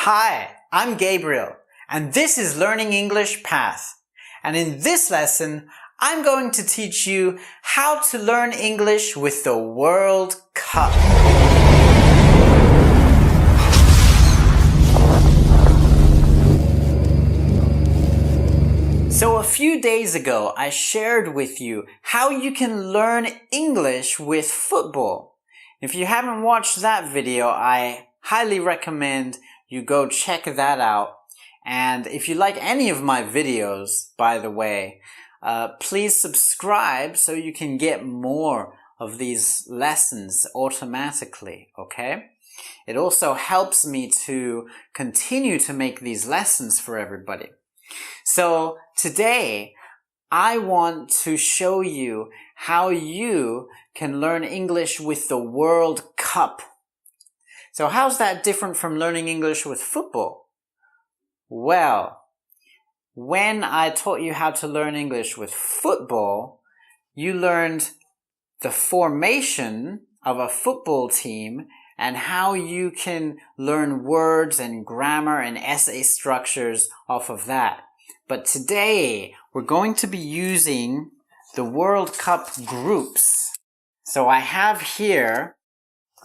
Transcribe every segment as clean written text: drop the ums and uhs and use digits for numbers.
Hi, I'm Gabriel, and this is Learning English Path. And in this lesson, I'm going to teach you how to learn English with the World Cup. So a few days ago, I shared with you how you can learn English with football. If you haven't watched that video, I highly recommend you go check that out. And if you like any of my videos, by the way, please subscribe so you can get more of these lessons automatically, okay? It also helps me to continue to make these lessons for everybody. So today, I want to show you how you can learn English with the World Cup. So how's that different from learning English with football? Well, when I taught you how to learn English with football, you learned the formation of a football team and how you can learn words and grammar and essay structures off of that. But today, we're going to be using the World Cup groups. So I have here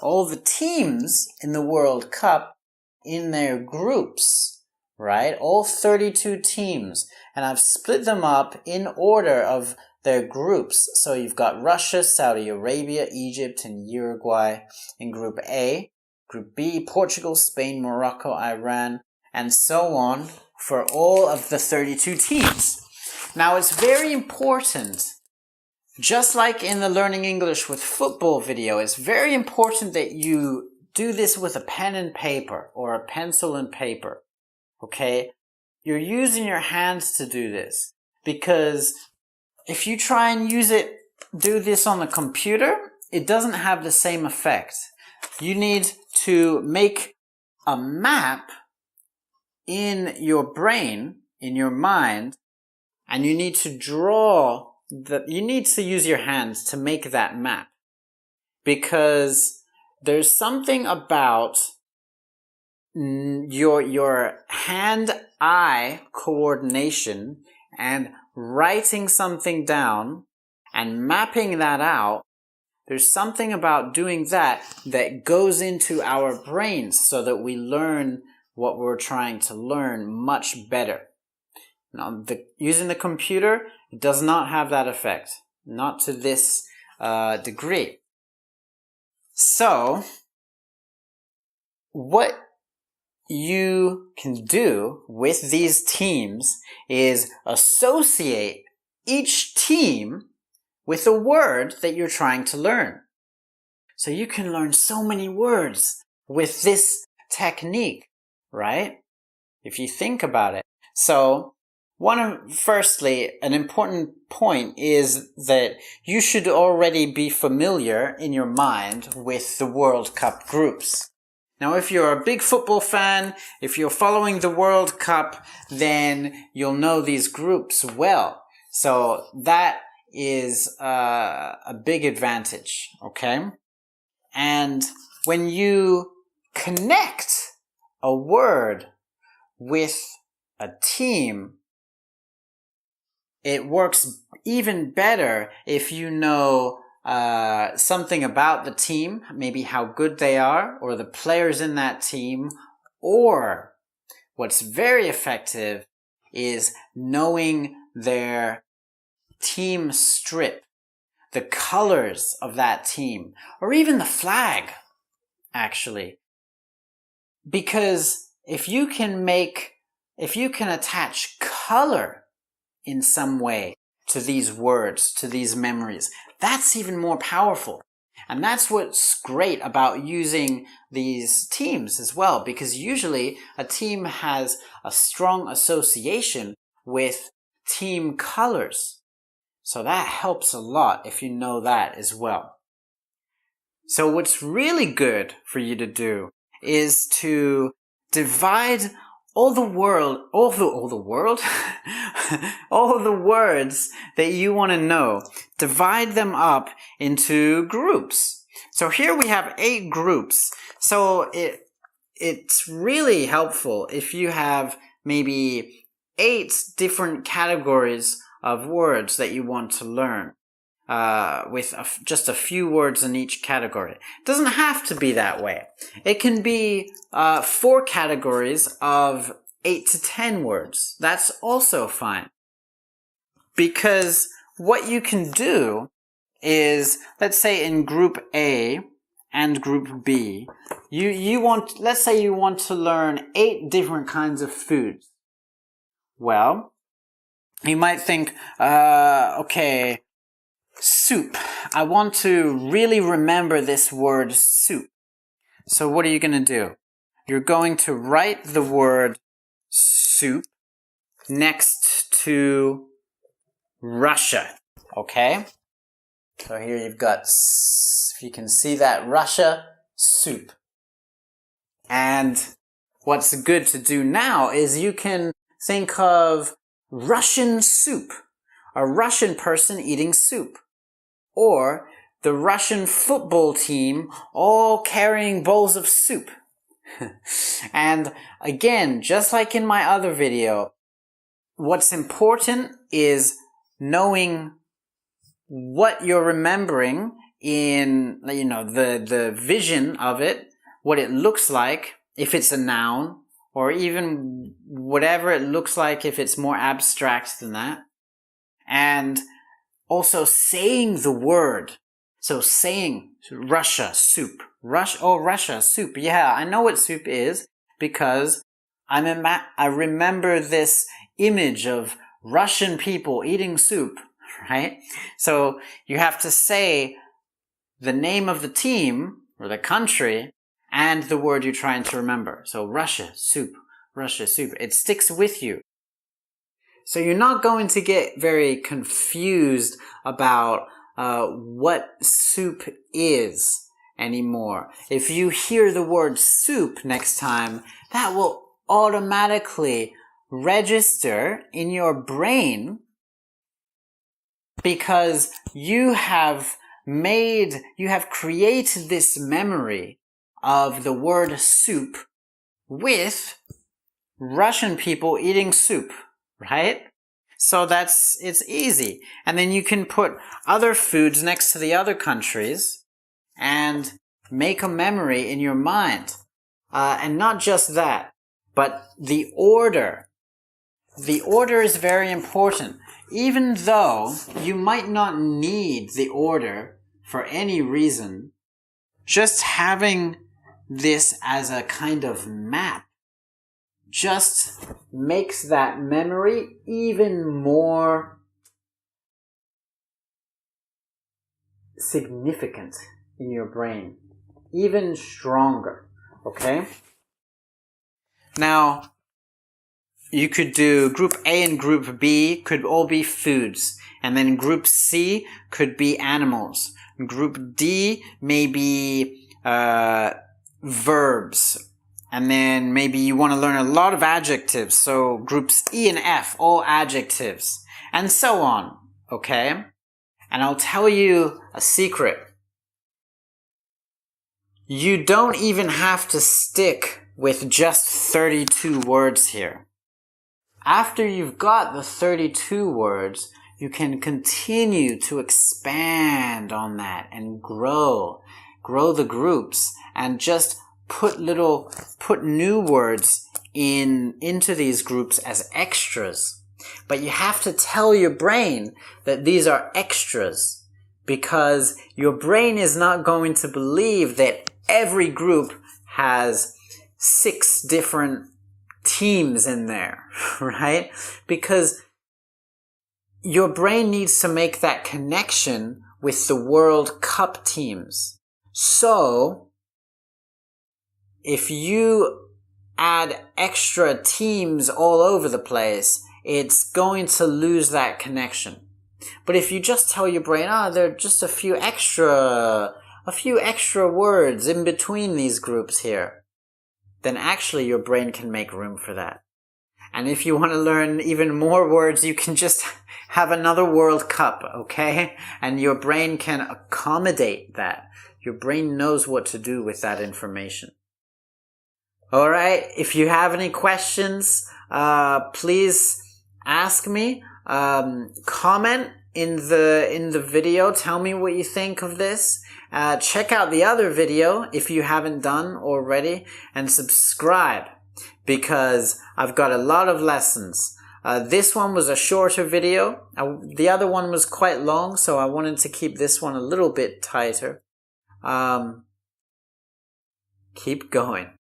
all the teams in the World Cup in their groups, right? All 32 teams. And I've split them up in order of their groups. So you've got Russia, Saudi Arabia, Egypt, and Uruguay in Group A. Group B, Portugal, Spain, Morocco, Iran, and so on for all of the 32 teams. Now it's very important, just like in the Learning English with Football video, it's very important that you do this with a pen and paper or a pencil and paper, okay? You're using your hands to do this because if you try and do this on the computer, it doesn't have the same effect. You need to make a map in your brain, in your mind, and you need to you need to use your hands to make that map. Because there's something about your hand-eye coordination and writing something down and mapping that out. There's something about doing that goes into our brains so that we learn what we're trying to learn much better. Now, using the computer, it does not have that effect. Not to this degree. So, what you can do with these teams is associate each team with a word that you're trying to learn. So you can learn so many words with this technique, right? If you think about it. So, firstly, an important point is that you should already be familiar in your mind with the World Cup groups. Now, if you're a big football fan, if you're following the World Cup, then you'll know these groups well. So that is a big advantage, okay? And when you connect a word with a team, it works even better if you know something about the team, maybe how good they are, or the players in that team, or what's very effective is knowing their team strip, the colors of that team, or even the flag, actually. Because if you can attach color in some way to these words, to these memories, that's even more powerful. And that's what's great about using these teams as well, because usually a team has a strong association with team colors. So that helps a lot if you know that as well. So what's really good for you to do is to divide all the words that you want to know, divide them up into groups. So here we have 8 groups. So it's really helpful if you have maybe 8 different categories of words that you want to learn, with just a few words in each category. It doesn't have to be that way. It can be 4 categories of 8 to 10 words. That's also fine. Because what you can do is, let's say in group A and group B, let's say you want to learn 8 different kinds of foods. Well, you might think, okay, soup. I want to really remember this word soup. So what are you going to do? You're going to write the word soup next to Russia. Okay? So here you've got, if you can see that, Russia, soup. And what's good to do now is you can think of Russian soup. A Russian person eating soup. Or the Russian football team all carrying bowls of soup. And again, just like in my other video, what's important is knowing what you're remembering in, the vision of it, what it looks like, if it's a noun, or even whatever it looks like if it's more abstract than that. And also saying the word. So saying Russia, soup. Russia, soup. Yeah, I know what soup is because I remember this image of Russian people eating soup, right? So you have to say the name of the team or the country and the word you're trying to remember. So Russia, soup. Russia, soup. It sticks with you. So you're not going to get very confused about what soup is anymore. If you hear the word soup next time, that will automatically register in your brain because you have created this memory of the word soup with Russian people eating soup. Right? So it's easy. And then you can put other foods next to the other countries and make a memory in your mind. And not just that, but the order. The order is very important. Even though you might not need the order for any reason, just having this as a kind of map just makes that memory even more significant in your brain, even stronger, okay? Now, you could do group A and group B could all be foods, and then group C could be animals. Group D may be verbs. And then maybe you want to learn a lot of adjectives. So groups E and F, all adjectives. And so on. Okay? And I'll tell you a secret. You don't even have to stick with just 32 words here. After you've got the 32 words, you can continue to expand on that and grow the groups and just put new words into these groups as extras. But you have to tell your brain that these are extras because your brain is not going to believe that every group has 6 different teams in there, right? Because your brain needs to make that connection with the World Cup teams. So, if you add extra teams all over the place, it's going to lose that connection. But if you just tell your brain, there are just a few extra words in between these groups here, then actually your brain can make room for that. And if you want to learn even more words, you can just have another World Cup, okay? And your brain can accommodate that. Your brain knows what to do with that information. Alright, if you have any questions, please ask me. Comment in the video. Tell me what you think of this. Check out the other video if you haven't done already, and subscribe because I've got a lot of lessons. This one was a shorter video. The other one was quite long, so I wanted to keep this one a little bit tighter. Keep going.